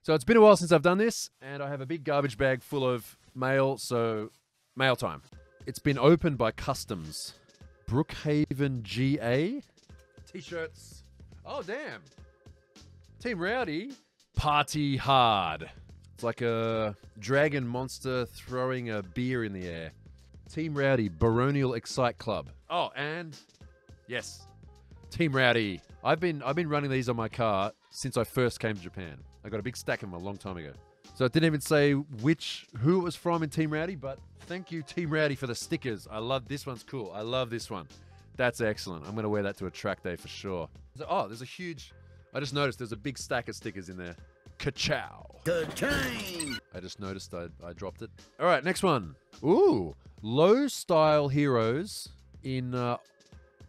So it's been a while since I've done this, and I have a big garbage bag full of mail, so mail time. It's been opened by customs. Brookhaven GA. T-shirts. Oh, damn. Team Rowdy. Party hard. It's like a dragon monster throwing a beer in the air. Team Rowdy, Baronial Excite Club. Oh, and yes, Team Rowdy. I've been running these on my car since I first came to Japan. I got a big stack of them a long time ago. So it didn't even say who it was from in Team Rowdy, but thank you, Team Rowdy, for the stickers. I love this one's cool. I love this one. That's excellent. I'm going to wear that to a track day for sure. Oh, there's a huge... I just noticed there's a big stack of stickers in there. Ka-chow. Ka-ching! I just noticed I dropped it. All right, next one. Ooh, Low Style Heroes in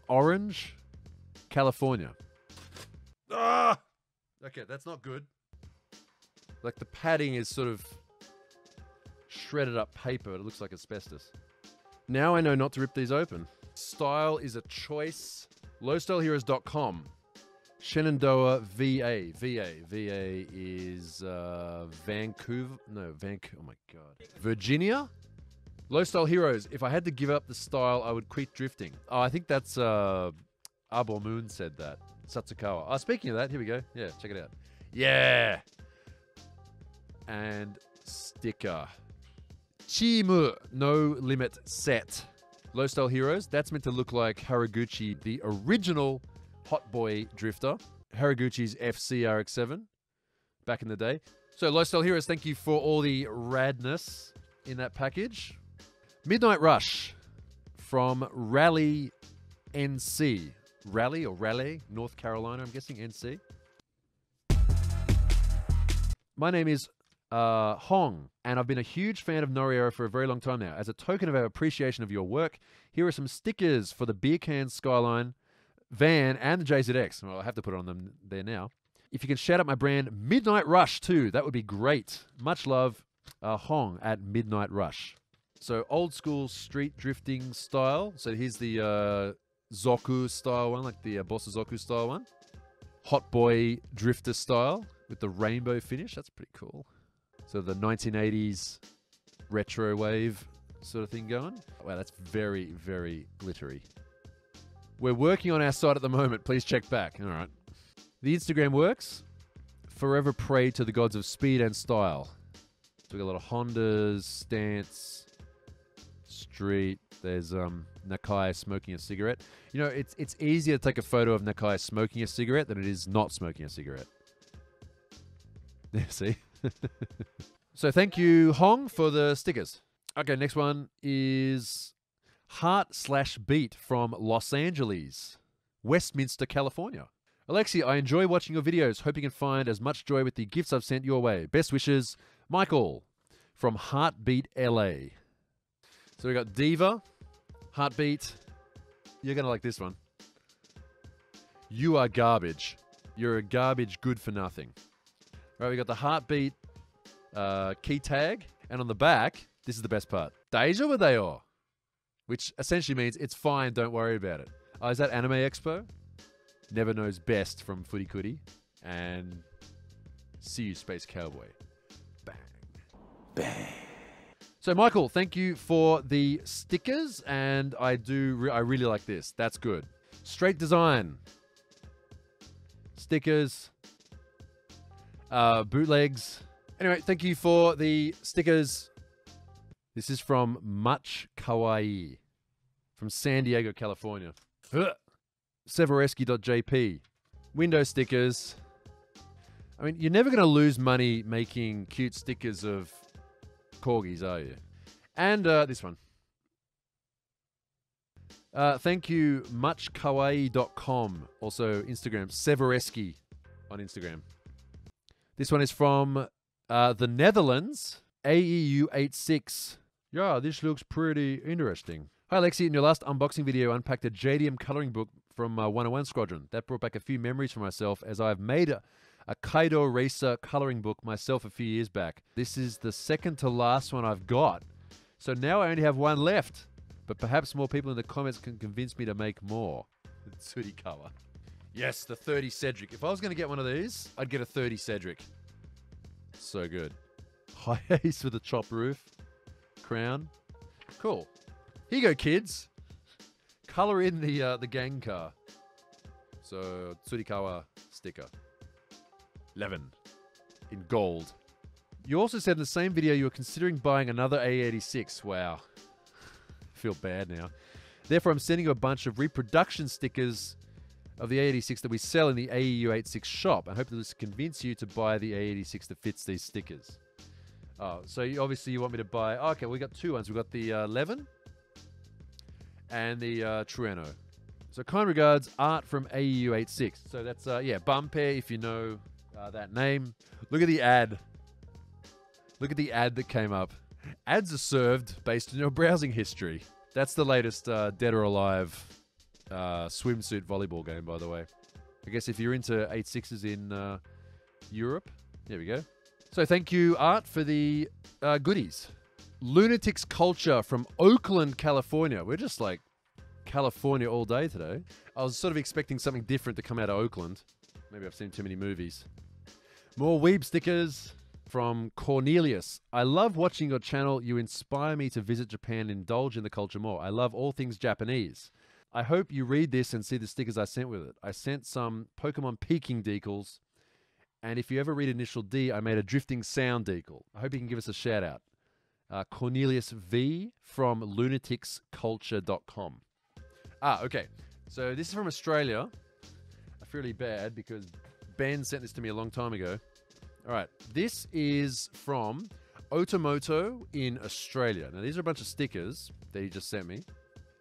Orange, California. Ah! Okay, that's not good. Like the padding is sort of shredded up paper. It looks like asbestos. Now I know not to rip these open. Style is a choice. LowStyleHeroes.com. Shenandoah, VA. VA is Vancouver. No, Vancouver. Oh my God. Virginia? Low Style Heroes. If I had to give up the style, I would quit drifting. Oh, I think that's Arbor Moon said that. Satsukawa. Oh, speaking of that, here we go. Yeah, check it out. Yeah. And sticker. Chimu No Limit Set. Low Style Heroes. That's meant to look like Haraguchi, the original Hot Boy drifter. Haraguchi's FC RX-7 back in the day. So Low Style Heroes, thank you for all the radness in that package. Midnight Rush from Raleigh, NC. Raleigh, North Carolina, I'm guessing, NC. My name is Hong, and I've been a huge fan of Noriero for a very long time now. As a token of our appreciation of your work, here are some stickers for the Beer Can Skyline, van, and the JZX. Well, I have to put it on them there now. If you can shout out my brand Midnight Rush too, that would be great. Much love, Hong at Midnight Rush. So old school street drifting style. So here's the Zoku style one, like the Bossa Zoku style one. Hot Boy drifter style with the rainbow finish. That's pretty cool. So the 1980s retro wave sort of thing going. Wow, that's very, very glittery. We're working on our site at the moment. Please check back. All right. The Instagram works. Forever pray to the gods of speed and style. So we got a lot of Hondas, Stance, Street. There's Nakai smoking a cigarette. You know, it's easier to take a photo of Nakai smoking a cigarette than it is not smoking a cigarette. See? So thank you, Hong, for the stickers. Okay, next one is Heart/Beat from Los Angeles, Westminster, California. Alexi, I enjoy watching your videos. Hope you can find as much joy with the gifts I've sent your way. Best wishes, Michael from Heartbeat, LA. So we got Diva, Heartbeat. You're going to like this one. You are garbage. You're a garbage good for nothing. All right, we got the Heartbeat key tag. And on the back, this is the best part. Daijoubu da yo. Which essentially means it's fine, don't worry about it. Oh, is that Anime Expo? Never Knows Best from Footy Cootie. And see you, Space Cowboy. Bang. Bang. So, Michael, thank you for the stickers. And I really like this. That's good. Straight Design. Stickers. Bootlegs. Anyway, thank you for the stickers. This is from Much Kawaii from San Diego, California. Severeski.jp. Window stickers. I mean, you're never going to lose money making cute stickers of corgis, are you? And this one. Thank you, muchkawaii.com. Also, Instagram, Severeski on Instagram. This one is from the Netherlands, AEU86. Yeah, this looks pretty interesting. Hi, Alexi. In your last unboxing video, I unpacked a JDM coloring book from 101 Squadron. That brought back a few memories for myself, as I've made a Kaido Racer coloring book myself a few years back. This is the second to last one I've got. So now I only have one left. But perhaps more people in the comments can convince me to make more. The Tsuri color. Yes, the 30 Cedric. If I was going to get one of these, I'd get a 30 Cedric. so good. High ace with a chop roof. Crown. Cool. Here you go, kids. Color in the gang car. So, Tsurikawa sticker. 11. In gold. You also said in the same video you were considering buying another A86. Wow. Feel bad now. Therefore, I'm sending you a bunch of reproduction stickers of the A86 that we sell in the AEU86 shop. I hope that this will convince you to buy the A86 that fits these stickers. Oh, so obviously you want me to buy... Oh, okay, we got two ones. We got the 11 and the Trueno. So kind regards, Art from AEU86. So that's, yeah, Bumper, if you know that name. Look at the ad. Look at the ad that came up. Ads are served based on your browsing history. That's the latest Dead or Alive swimsuit volleyball game, by the way. I guess if you're into 8.6s in Europe, there we go. So thank you, Art, for the goodies. Lunatics Culture from Oakland, California. We're just like California all day today. I was sort of expecting something different to come out of Oakland. Maybe I've seen too many movies. More weeb stickers from Cornelius. I love watching your channel. You inspire me to visit Japan and indulge in the culture more. I love all things Japanese. I hope you read this and see the stickers I sent with it. I sent some Pokemon Peking decals. And if you ever read Initial D, I made a drifting sound decal. I hope you can give us a shout out. Cornelius V from lunaticsculture.com. Okay. So this is from Australia. I feel really bad because Ben sent this to me a long time ago. All right. This is from Otomoto in Australia. Now, these are a bunch of stickers that he just sent me.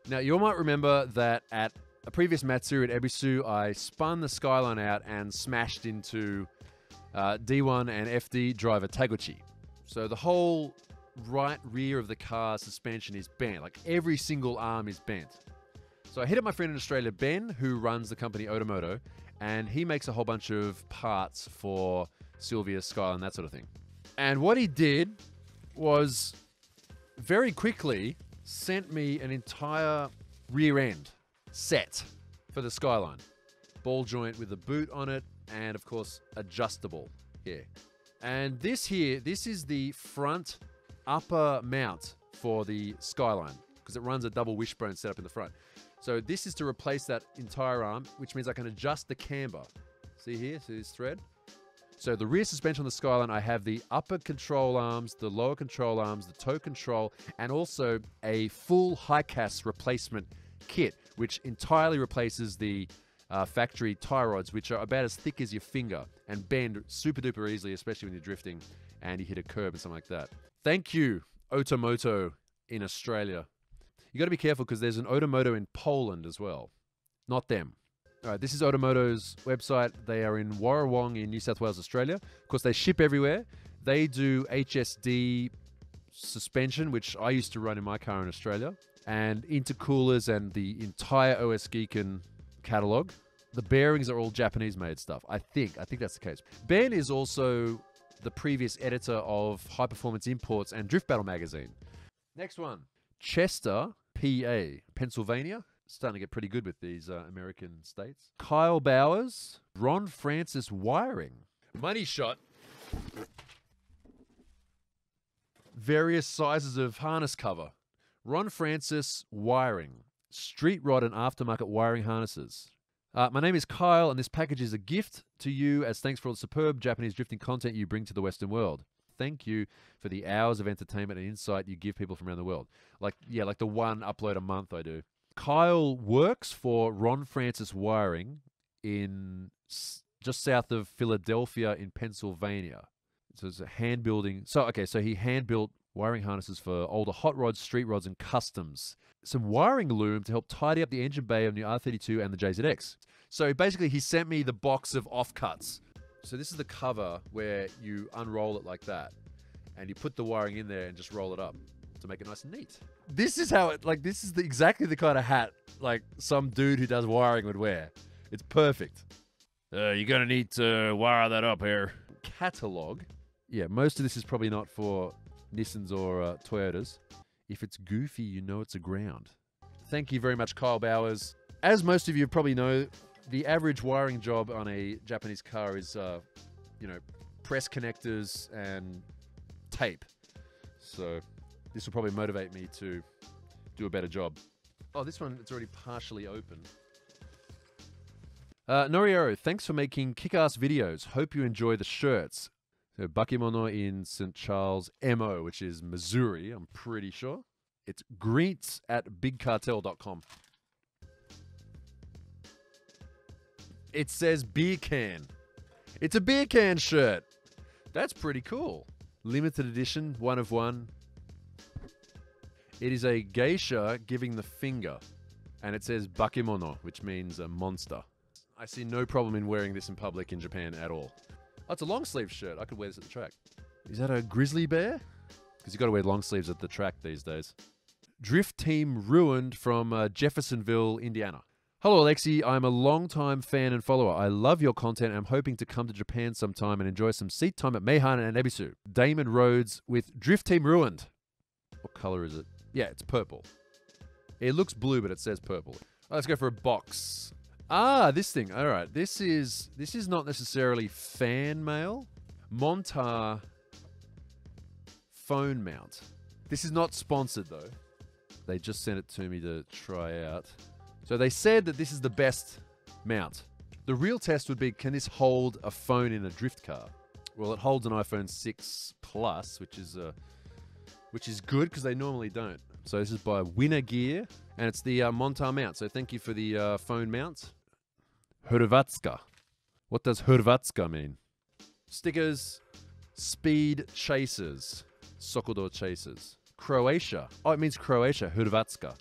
Now, you all might remember that at a previous Matsuri at Ebisu, I spun the Skyline out and smashed into D1 and FD driver Taguchi. So the whole right rear of the car suspension is bent. Like every single arm is bent. So I hit up my friend in Australia, Ben, who runs the company Otomoto, and he makes a whole bunch of parts for Sylvia, Skyline, that sort of thing. And what he did was very quickly sent me an entire rear end set for the Skyline. Ball joint with a boot on it, and of course, adjustable here. And this here, this is the front upper mount for the Skyline, because it runs a double wishbone setup in the front. So this is to replace that entire arm, which means I can adjust the camber. See here, see this thread? So the rear suspension on the Skyline, I have the upper control arms, the lower control arms, the toe control, and also a full HiCAS replacement kit, which entirely replaces the factory tie rods, which are about as thick as your finger and bend super duper easily, especially when you're drifting and you hit a curb and something like that. Thank you, Otomoto in Australia. You got to be careful because there's an Otomoto in Poland as well. Not them. All right, this is Otomoto's website. They are in Warrawong in New South Wales, Australia. Of course, they ship everywhere. They do HSD suspension, which I used to run in my car in Australia, and intercoolers and the entire OS Geekin catalog. The bearings are all Japanese-made stuff. I think that's the case. Ben is also the previous editor of High Performance Imports and Drift Battle magazine. Next one, Chester, PA, Pennsylvania. Starting to get pretty good with these American states. Kyle Bowers, Ron Francis Wiring. Money shot. Various sizes of harness cover. Ron Francis Wiring. Street rod and aftermarket wiring harnesses. My name is Kyle, and this package is a gift to you as thanks for all the superb Japanese drifting content you bring to the Western world. Thank you for the hours of entertainment and insight you give people from around the world. Like the one upload a month I do. Kyle works for Ron Francis Wiring in just south of Philadelphia in Pennsylvania. So it's a hand building. So he hand built wiring harnesses for older hot rods, street rods, and customs. Some wiring loom to help tidy up the engine bay of the R32 and the JZX. So basically, he sent me the box of offcuts. So this is the cover where you unroll it like that, and you put the wiring in there and just roll it up to make it nice and neat. This is how it, this is exactly the kind of hat some dude who does wiring would wear. It's perfect. You're gonna need to wire that up here. Catalog. Yeah, most of this is probably not for Nissans or Toyotas. If it's goofy, you know it's a ground. Thank you very much, Kyle Bowers. As most of you probably know, the average wiring job on a Japanese car is, press connectors and tape. So this will probably motivate me to do a better job. Oh, this one, it's already partially open. Noriero, thanks for making kick-ass videos. Hope you enjoy the shirts. So Bakimono in St. Charles, MO, which is Missouri, I'm pretty sure. It's greets at bigcartel.com. It says beer can. It's a beer can shirt. That's pretty cool. Limited edition, 1 of 1. It is a geisha giving the finger. And it says bakimono, which means a monster. I see no problem in wearing this in public in Japan at all. Oh, it's a long sleeve shirt. I could wear this at the track. Is that a grizzly bear? Because you got to wear long sleeves at the track these days. Drift Team Ruined from Jeffersonville, Indiana. Hello, Alexi. I'm a long-time fan and follower. I love your content and I'm hoping to come to Japan sometime and enjoy some seat time at Meihan and Ebisu. Damon Rhodes with Drift Team Ruined. What color is it? Yeah, it's purple. It looks blue, but it says purple. Oh, let's go for a box. Ah, this thing. All right. This is not necessarily fan mail. Montar phone mount. This is not sponsored, though. They just sent it to me to try out. So they said that this is the best mount. The real test would be, can this hold a phone in a drift car? Well, it holds an iPhone 6 Plus, which is good because they normally don't. So this is by Winner Gear, and it's the Montar mount. So thank you for the phone mount. Hrvatska. What does Hrvatska mean? Stickers, speed chasers, Sokodor chasers. Croatia. Oh, it means Croatia, Hrvatska.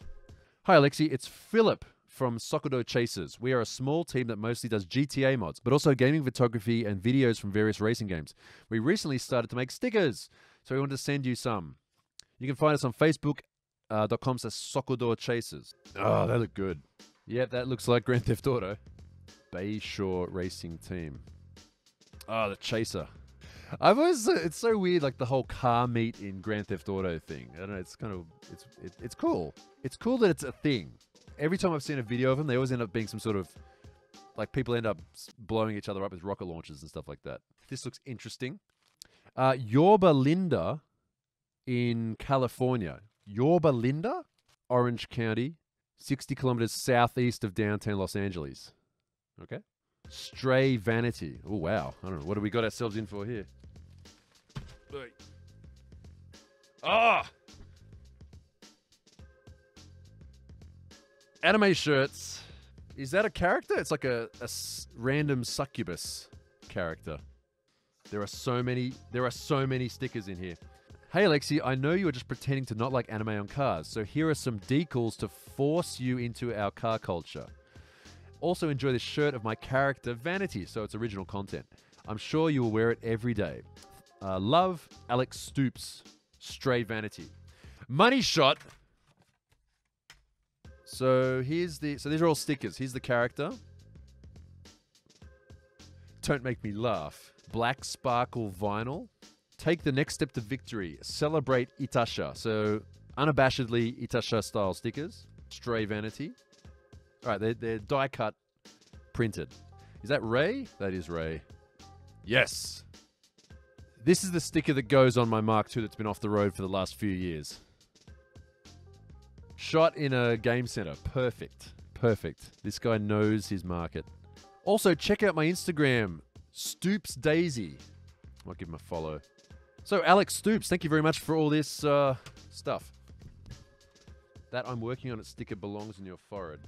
Hi, Alexi. It's Philip from Sokodor Chasers. We are a small team that mostly does GTA mods, but also gaming photography and videos from various racing games. We recently started to make stickers, so we wanted to send you some. You can find us on Facebook.com/Sokodor Chasers. Oh, they look good. Yeah, that looks like Grand Theft Auto. Bayshore Racing Team. Oh, the Chaser. I've always, it's so weird, like the whole car meet in Grand Theft Auto thing. I don't know, it's kind of, it's cool. It's cool that it's a thing. Every time I've seen a video of them, they always end up being some sort of, like people end up blowing each other up with rocket launchers and stuff like that. This looks interesting. Yorba Linda in California. Yorba Linda, Orange County, 60 kilometers southeast of downtown Los Angeles. Okay. Stray Vanity. Oh, wow. I don't know. What have we got ourselves in for here? Ah! Anime shirts. Is that a character? It's like a random succubus character. There are so many stickers in here. Hey, Alexi, I know you are just pretending to not like anime on cars, so here are some decals to force you into our car culture. Also enjoy this shirt of my character, Vanity, so it's original content. I'm sure you will wear it every day. Love, Alex Stoops, Stray Vanity. Money Shot. So these are all stickers. Here's the character. Don't make me laugh. Black Sparkle Vinyl. Take the next step to victory. Celebrate Itasha. So unabashedly Itasha style stickers. Stray Vanity. All right, they're die cut, printed. Is that Ray? That is Ray. Yes. This is the sticker that goes on my Mark II that's been off the road for the last few years. Shot in a game center. Perfect. Perfect. This guy knows his market. Also, check out my Instagram, Stoops Daisy. I'll give him a follow. So, Alex Stoops, thank you very much for all this stuff. That I'm working on it sticker belongs in your forehead.